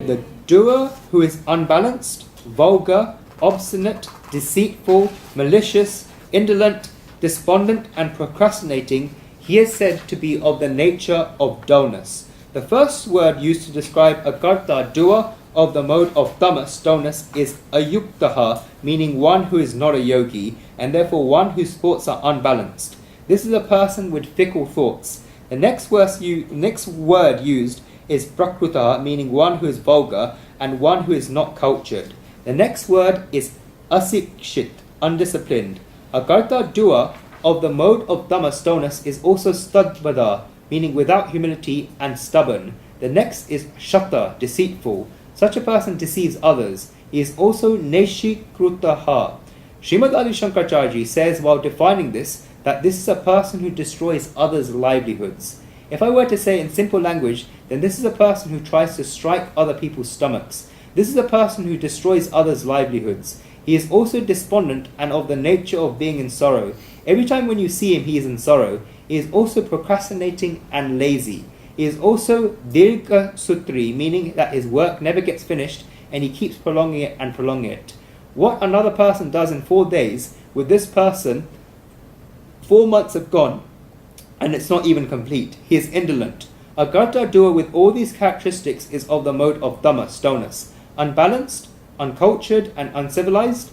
the doer who is unbalanced, vulgar, obstinate, deceitful, malicious, indolent, despondent, and procrastinating, he is said to be of the nature of dullness. The first word used to describe a karta, doer, of the mode of tamas, dullness, is ayuktaha, meaning one who is not a yogi, and therefore one whose thoughts are unbalanced. This is a person with fickle thoughts. The next word used is prakrutaha, meaning one who is vulgar, and one who is not cultured. The next word is asikshit, undisciplined. A karta, doer, of the mode of tamas, dullness, is also stadvada, meaning without humility and stubborn. The next is shata, deceitful. Such a person deceives others. He is also neshikrutaha. Srimad Adi Shankaracharya says while defining this, that this is a person who destroys others' livelihoods. If I were to say in simple language, then this is a person who tries to strike other people's stomachs. This is a person who destroys others' livelihoods. He is also despondent and of the nature of being in sorrow. Every time when you see him, he is in sorrow. He is also procrastinating and lazy. He is also dirgha sutri, meaning that his work never gets finished and he keeps prolonging it and prolonging it. What another person does in 4 days, with this person, 4 months have gone and it's not even complete. He is indolent. A karta doer with all these characteristics is of the mode of tamas, dullness, unbalanced, uncultured and uncivilized,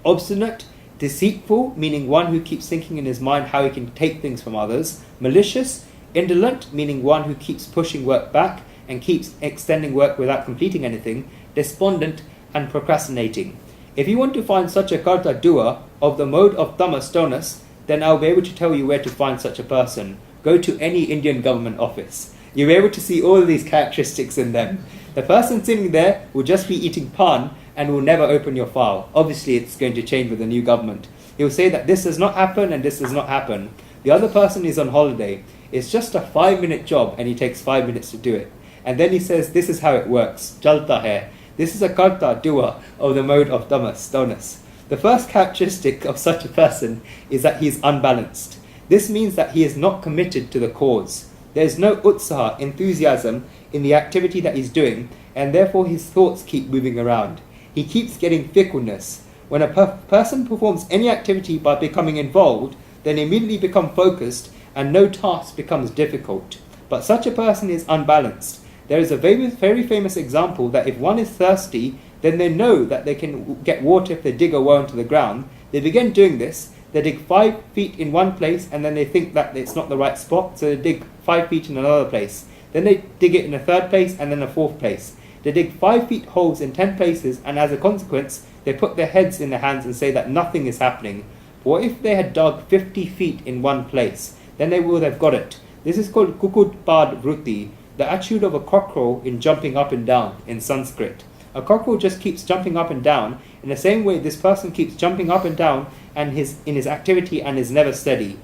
obstinate, deceitful, meaning one who keeps thinking in his mind how he can take things from others, malicious, indolent, meaning one who keeps pushing work back and keeps extending work without completing anything, despondent, and procrastinating. If you want to find such a karta doer of the mode of tamas, dullness, then I'll be able to tell you where to find such a person. Go to any Indian government office. You'll be able to see all of these characteristics in them. The person sitting there will just be eating pan and will never open your file. Obviously, it's going to change with the new government. He'll say that this does not happen and this does not happen. The other person is on holiday. It's just a 5-minute job and he takes 5 minutes to do it. And then he says, this is how it works. Chalta hai. This is a karta, doer, of the mode of tamas, dullness. The first characteristic of such a person is that he is unbalanced. This means that he is not committed to the cause. There is no utsaha, enthusiasm, in the activity that he's doing, and therefore his thoughts keep moving around. He keeps getting fickleness. When a person performs any activity by becoming involved, then immediately become focused, and no task becomes difficult. But such a person is unbalanced. There is a very famous example that if one is thirsty, then they know that they can get water if they dig a well into the ground. They begin doing this. They dig 5 feet in one place and then they think that it's not the right spot, so they dig 5 feet in another place. Then they dig it in a third place and then a fourth place. They dig 5 feet holes in 10 places, and as a consequence, they put their heads in their hands and say that nothing is happening. But what if they had dug 50 feet in one place? Then they would have got it. This is called kukutpad vritti, the attitude of a cockerel in jumping up and down in Sanskrit. A cockerel just keeps jumping up and down. In the same way, this person keeps jumping up and down and in his activity and is never steady.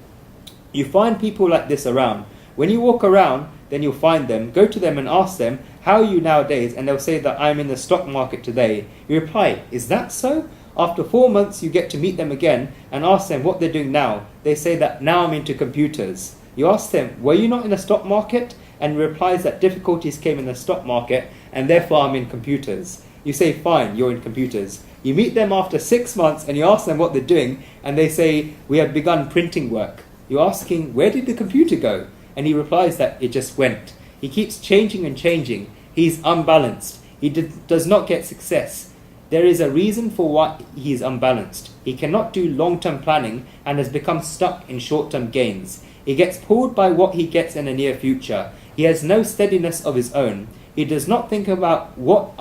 You find people like this around. When you walk around, then you'll find them. Go to them and ask them, how are you nowadays? And they'll say that I'm in the stock market today. You reply, is that so? After 4 months, you get to meet them again and ask them what they're doing now. They say that now I'm into computers. You ask them, were you not in the stock market? And replies that difficulties came in the stock market and therefore I'm in computers. You say, fine, you're in computers. You meet them after 6 months and you ask them what they're doing, and they say, we have begun printing work. You're asking, where did the computer go? And he replies that it just went. He keeps changing and changing. He's unbalanced. He does not get success. There is a reason for why he is unbalanced. He cannot do long-term planning and has become stuck in short-term gains. He gets pulled by what he gets in the near future. He has no steadiness of his own. He does not think about what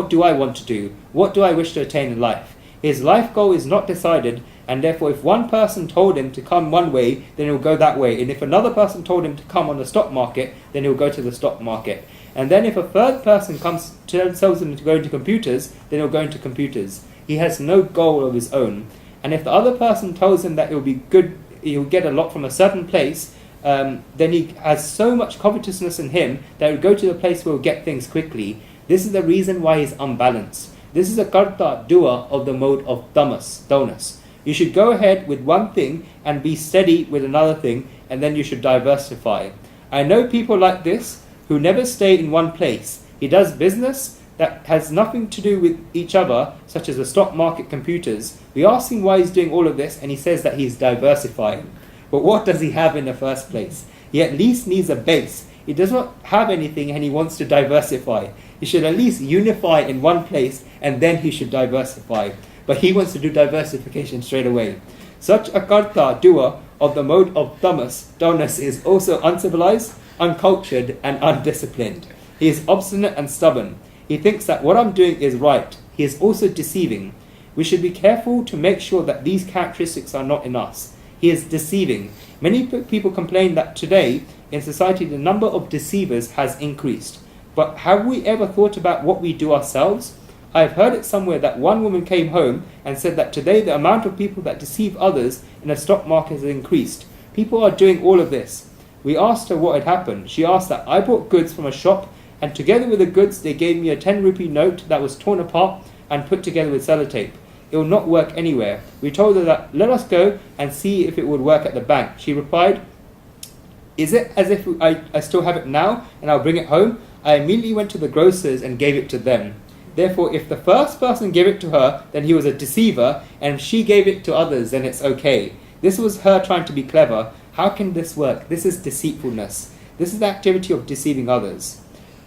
do I want to do? What do I wish to attain in life? His life goal is not decided, and therefore if one person told him to come one way, then he'll go that way. And if another person told him to come on the stock market, then he'll go to the stock market. And then if a third person tells him to go into computers, then he'll go into computers. He has no goal of his own. And if the other person tells him that it'll be good, he'll get a lot from a certain place, then he has so much covetousness in him that he'll go to the place where he'll get things quickly. This is the reason why he's unbalanced. This is a karta, doer, of the mode of tamas, dullness. You should go ahead with one thing and be steady with another thing, and then you should diversify. I know people like this who never stay in one place. He does business, that has nothing to do with each other, such as the stock market, computers. We ask him why he's doing all of this, and he says that he's diversifying. But what does he have in the first place? He at least needs a base. He does not have anything and he wants to diversify. He should at least unify in one place and then he should diversify. But he wants to do diversification straight away. Such a karta, doer, of the mode of dullness is also uncivilized, uncultured, and undisciplined. He is obstinate and stubborn. He thinks that what I'm doing is right. He is also deceiving. We should be careful to make sure that these characteristics are not in us. He is deceiving. Many people complain that today in society the number of deceivers has increased. But have we ever thought about what we do ourselves? I have heard it somewhere that one woman came home and said that today the amount of people that deceive others in the stock market has increased. People are doing all of this. We asked her what had happened. She asked that I bought goods from a shop, and together with the goods they gave me a 10 rupee note that was torn apart and put together with sellotape. It will not work anywhere. We told her that let us go and see if it would work at the bank. She replied, is it as if I still have it now and I'll bring it home? I immediately went to the grocers and gave it to them. Therefore, if the first person gave it to her, then he was a deceiver, and if she gave it to others, then it's okay. This was her trying to be clever. How can this work? This is deceitfulness. This is the activity of deceiving others.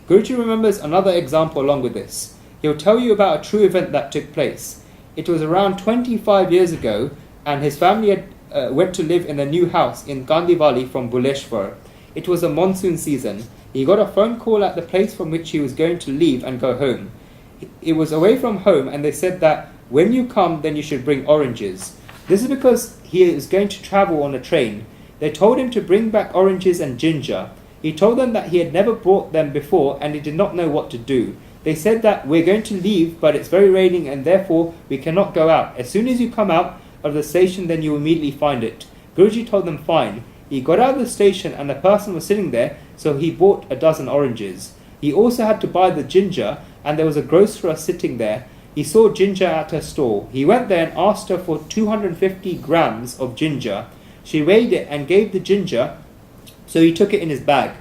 Guruji remembers another example along with this. He'll tell you about a true event that took place. It was around 25 years ago, and his family had went to live in a new house in Gandhi Valley from Buleshwar. It was a monsoon season. He got a phone call at the place from which he was going to leave and go home. It was away from home, and they said that when you come, then you should bring oranges. This is because he is going to travel on a train. They told him to bring back oranges and ginger. He told them that he had never brought them before and he did not know what to do. They said that we're going to leave, but it's very raining and therefore we cannot go out. As soon as you come out of the station, then you immediately find it. Guruji told them fine. He got out of the station and the person was sitting there, so he bought a dozen oranges. He also had to buy the ginger, and there was a grocer sitting there. He saw ginger at her stall. He went there and asked her for 250 grams of ginger. She weighed it and gave the ginger, so he took it in his bag.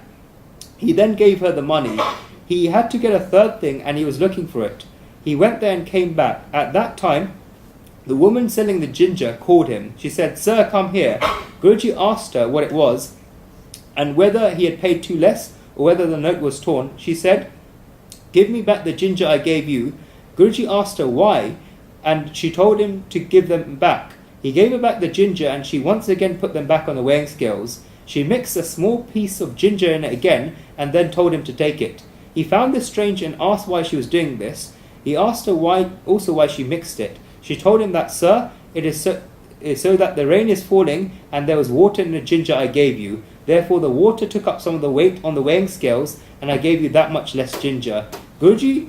He then gave her the money. He had to get a third thing and he was looking for it. He went there and came back. At that time, the woman selling the ginger called him. She said, "Sir, come here." Guruji asked her what it was and whether he had paid too less or whether the note was torn. She said, "Give me back the ginger I gave you." Guruji asked her why, and she told him to give them back. He gave her back the ginger and she once again put them back on the weighing scales. She mixed a small piece of ginger in it again and then told him to take it. He found this strange and asked why she was doing this. He asked her why she mixed it. She told him that, "Sir, it is so that the rain is falling and there was water in the ginger I gave you. Therefore the water took up some of the weight on the weighing scales and I gave you that much less ginger." Guruji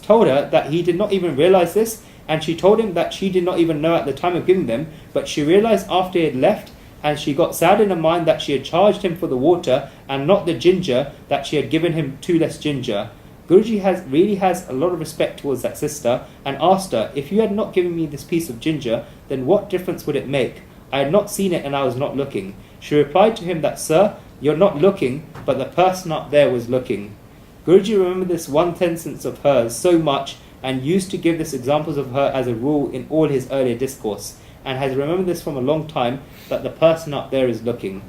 told her that he did not even realize this, and she told him that she did not even know at the time of giving them, but she realized after he had left, and she got sad in her mind that she had charged him for the water and not the ginger, that she had given him too less ginger. Guruji really has a lot of respect towards that sister and asked her, "If you had not given me this piece of ginger, then what difference would it make? I had not seen it and I was not looking." She replied to him that, "Sir, you're not looking, but the person up there was looking." Guruji remembered this one sentence of hers so much and used to give this examples of her as a rule in all his earlier discourse, and has remembered this from a long time, that the person up there is looking.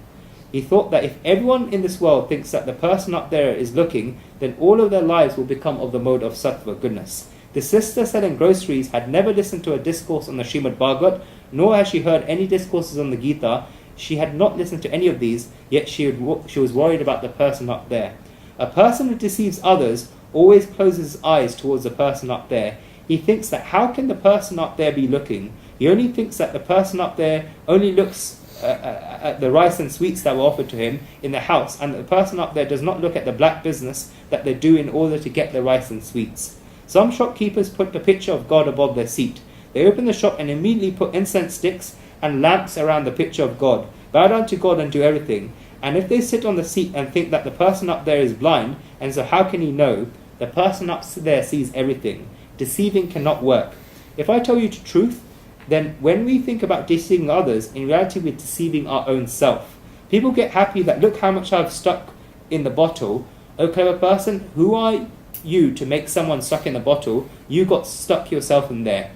He thought that if everyone in this world thinks that the person up there is looking, then all of their lives will become of the mode of sattva, goodness. The sister selling groceries had never listened to a discourse on the Srimad Bhagavad, nor had she heard any discourses on the Gita. She had not listened to any of these, yet she was worried about the person up there. A person who deceives others always closes his eyes towards the person up there. He thinks that how can the person up there be looking? He only thinks that the person up there only looks at the rice and sweets that were offered to him in the house, and the person up there does not look at the black business that they do in order to get the rice and sweets. Some shopkeepers put the picture of God above their seat. They open the shop and immediately put incense sticks and lamps around the picture of God, bow down to God and do everything. And if they sit on the seat and think that the person up there is blind, and so how can he know? The person up there sees everything. Deceiving cannot work. If I tell you the truth, then when we think about deceiving others, in reality we're deceiving our own self. People get happy that look how much I've stuck in the bottle. Oh clever person, who are you to make someone stuck in a bottle, you got stuck yourself in there.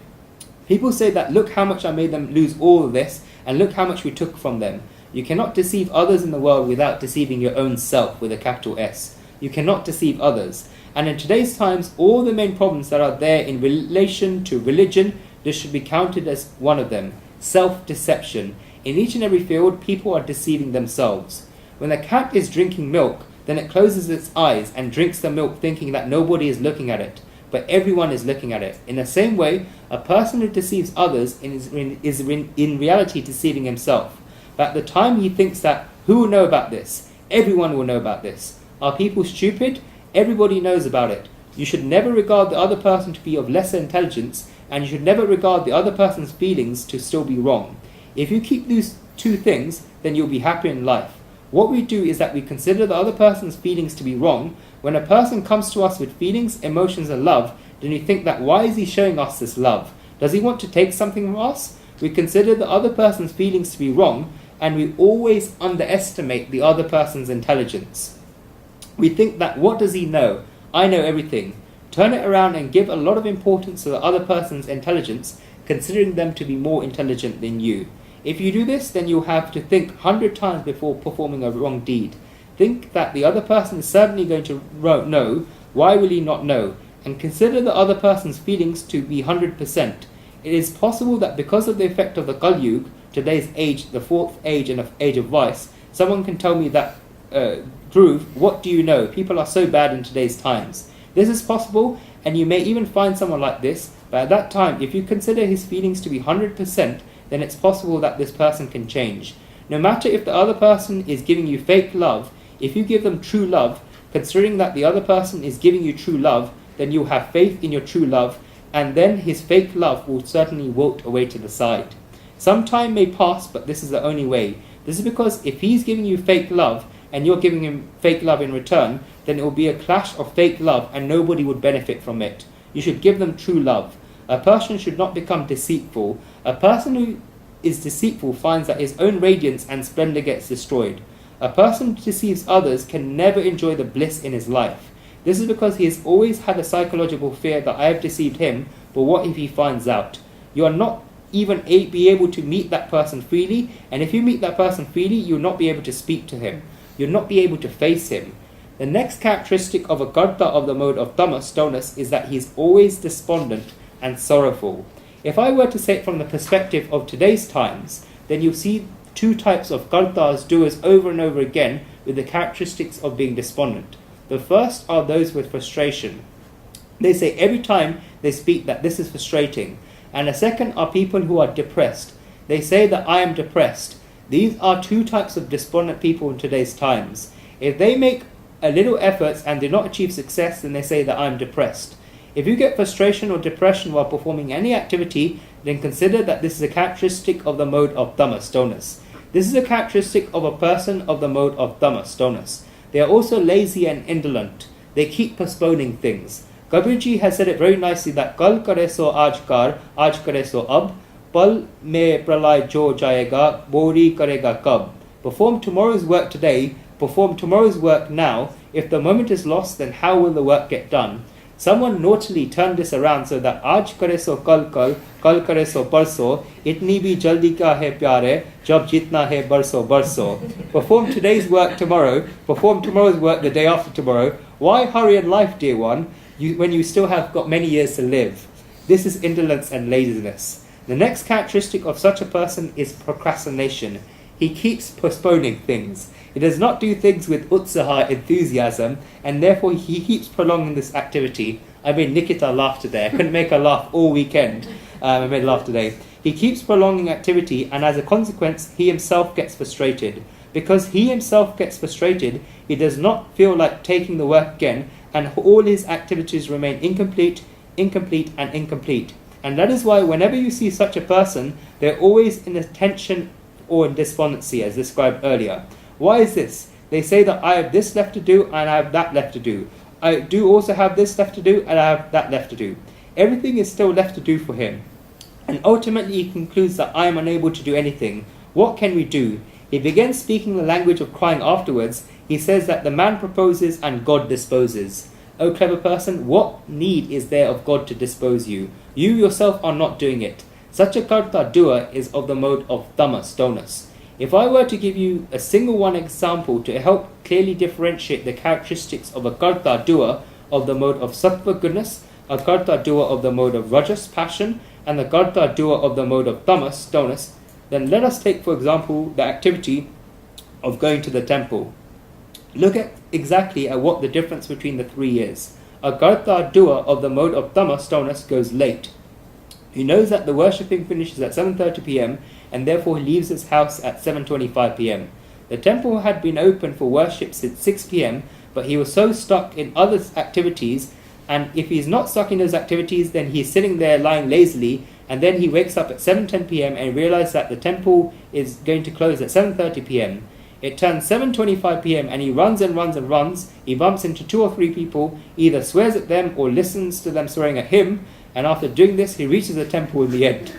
People say that look how much I made them lose all of this, and look how much we took from them. You cannot deceive others in the world without deceiving your own self with a capital S. You cannot deceive others. And in today's times, all the main problems that are there in relation to religion, this should be counted as one of them. Self-deception. In each and every field, people are deceiving themselves. When a cat is drinking milk, then it closes its eyes and drinks the milk thinking that nobody is looking at it, but everyone is looking at it. In the same way, a person who deceives others is in reality deceiving himself. But at the time he thinks that, who will know about this? Everyone will know about this. Are people stupid? Everybody knows about it. You should never regard the other person to be of lesser intelligence, and you should never regard the other person's feelings to still be wrong. If you keep these two things, then you'll be happy in life. What we do is that we consider the other person's feelings to be wrong. When a person comes to us with feelings, emotions and love, then we think that why is he showing us this love? Does he want to take something from us? We consider the other person's feelings to be wrong, and we always underestimate the other person's intelligence. We think that what does he know? I know everything. Turn it around and give a lot of importance to the other person's intelligence, considering them to be more intelligent than you. If you do this, then you'll have to think 100 times before performing a wrong deed. Think that the other person is certainly going to know. Why will he not know? And consider the other person's feelings to be 100%. It is possible that because of the effect of the Kal Yuga, today's age, the fourth age and the age of vice, someone can tell me that, Dhruv, what do you know? People are so bad in today's times. This is possible, and you may even find someone like this, but at that time, if you consider his feelings to be 100%, then it's possible that this person can change. No matter if the other person is giving you fake love, if you give them true love, considering that the other person is giving you true love, then you'll have faith in your true love, and then his fake love will certainly wilt away to the side. Some time may pass, but this is the only way. This is because if he's giving you fake love, and you're giving him fake love in return, then it will be a clash of fake love, and nobody would benefit from it. You should give them true love. A person should not become deceitful. A person who is deceitful finds that his own radiance and splendor gets destroyed. A person who deceives others can never enjoy the bliss in his life. This is because he has always had a psychological fear that I have deceived him, but what if he finds out? You are not even be able to meet that person freely, and if you meet that person freely, you'll not be able to speak to him. You'll not be able to face him. The next characteristic of a karta of the mode of tamas, dullness, is that he is always despondent and sorrowful. If I were to say it from the perspective of today's times, then you'll see two types of kartas, doers, over and over again with the characteristics of being despondent. The first are those with frustration. They say every time they speak that this is frustrating. And the second are people who are depressed. They say that I am depressed. These are two types of despondent people in today's times. If they make a little efforts and do not achieve success, then they say that I am depressed. If you get frustration or depression while performing any activity, then consider that this is a characteristic of the mode of tamas, dullness. This is a characteristic of a person of the mode of tamas, dullness. They are also lazy and indolent. They keep postponing things. Kabirji has said it very nicely that kal kare so aaj kare so ab, pal mein pralay jo jayega, bori karega kab. Perform tomorrow's work today, perform tomorrow's work now. If the moment is lost, then how will the work get done? Someone naughtily turned this around so that aaj kare so kal kare so parso, itni bhi jaldi ka hai pyare, jab jitna hai barso barso. Perform today's work tomorrow, perform tomorrow's work the day after tomorrow. Why hurry in life, dear one, when you still have got many years to live? This is indolence and laziness. The next characteristic of such a person is procrastination. He keeps postponing things. He does not do things with utsaha, enthusiasm, and therefore he keeps prolonging this activity. I made Nikita laugh today. I couldn't make her laugh all weekend. I made her laugh today. He keeps prolonging activity, and as a consequence, he himself gets frustrated. Because he himself gets frustrated, he does not feel like taking the work again, and all his activities remain incomplete. And that is why whenever you see such a person, they're always in a tension or in despondency, as described earlier. Why is this? They say that I have this left to do and I have that left to do. I do also have this left to do and I have that left to do. Everything is still left to do for him. And ultimately he concludes that I am unable to do anything. What can we do? He begins speaking the language of crying afterwards. He says that the man proposes and God disposes. O clever person, what need is there of God to dispose you? You yourself are not doing it. Such a karta doer is of the mode of tamas, dullness. If I were to give you a single one example to help clearly differentiate the characteristics of a karta doer of the mode of sattva, goodness, a karta doer of the mode of rajas, passion, and the karta doer of the mode of tamas, dullness, then let us take, for example, the activity of going to the temple. Look at exactly at what the difference between the three is. A karta doer of the mode of tamas, dullness, goes late. He knows that the worshipping finishes at 7:30 p.m. and therefore he leaves his house at 7:25 p.m. The temple had been open for worship since 6 p.m., but he was so stuck in other activities, and if he's not stuck in those activities, then he's sitting there lying lazily, and then he wakes up at 7:10 p.m. and realizes that the temple is going to close at 7:30 p.m. It turns 7:25 p.m. and he runs and runs and runs. He bumps into 2 or 3 people, either swears at them or listens to them swearing at him, and after doing this, he reaches the temple in the end.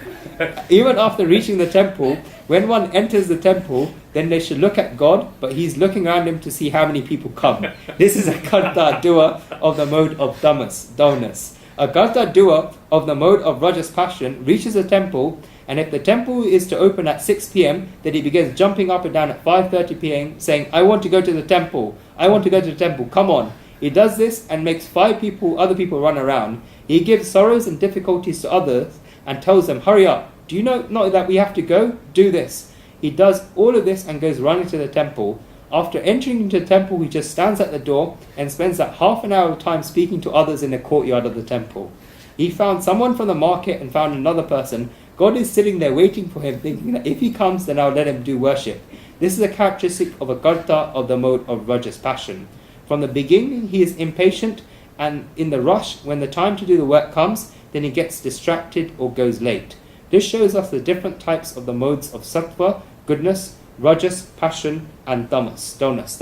Even after reaching the temple, when one enters the temple, then they should look at God, but he's looking around him to see how many people come. This is a karta doer of the mode of tamas, dullness. A karta doer of the mode of rajas, passion, reaches the temple, and if the temple is to open at 6 p.m., then he begins jumping up and down at 5:30 p.m., saying, I want to go to the temple, I want to go to the temple, come on. He does this and makes other people run around. He gives sorrows and difficulties to others and tells them, hurry up, do you know that we have to go? Do this. He does all of this and goes running to the temple. After entering into the temple, he just stands at the door and spends that half an hour of time speaking to others in the courtyard of the temple. He found someone from the market and found another person. God is sitting there waiting for him, thinking that if he comes, then I'll let him do worship. This is a characteristic of a karta of the mode of rajas, passion. From the beginning, he is impatient, and in the rush, when the time to do the work comes, then he gets distracted or goes late. This shows us the different types of the modes of sattva, goodness, rajas, passion, and tamas, dullness.